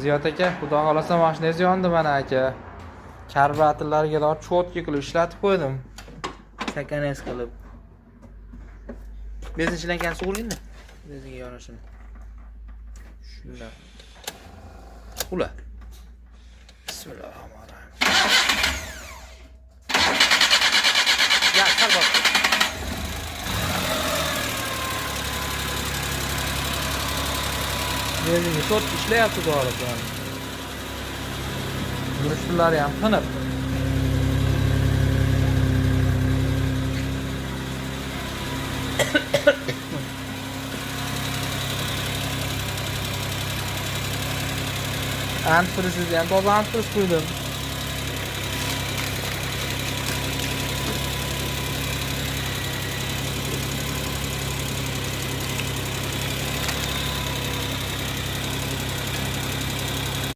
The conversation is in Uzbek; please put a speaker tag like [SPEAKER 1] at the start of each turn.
[SPEAKER 1] Ziyod aka, xudo xolasa mashinangiz yondi mana aka. Karburatlarga dor cho'tki qilib ishlatib qo'ydim. Sakanes qilib. Benzinchilangan sug'uringmi? Benzinga yorishim. Shundan. Ula. Bismillahirrohmanirrohim. Ya, sal bos. Benzinga cho'tki ishlayapti to'g'risi. Burishlar ham tiniq. Antifrizni ham toza antifriz qo'ydim.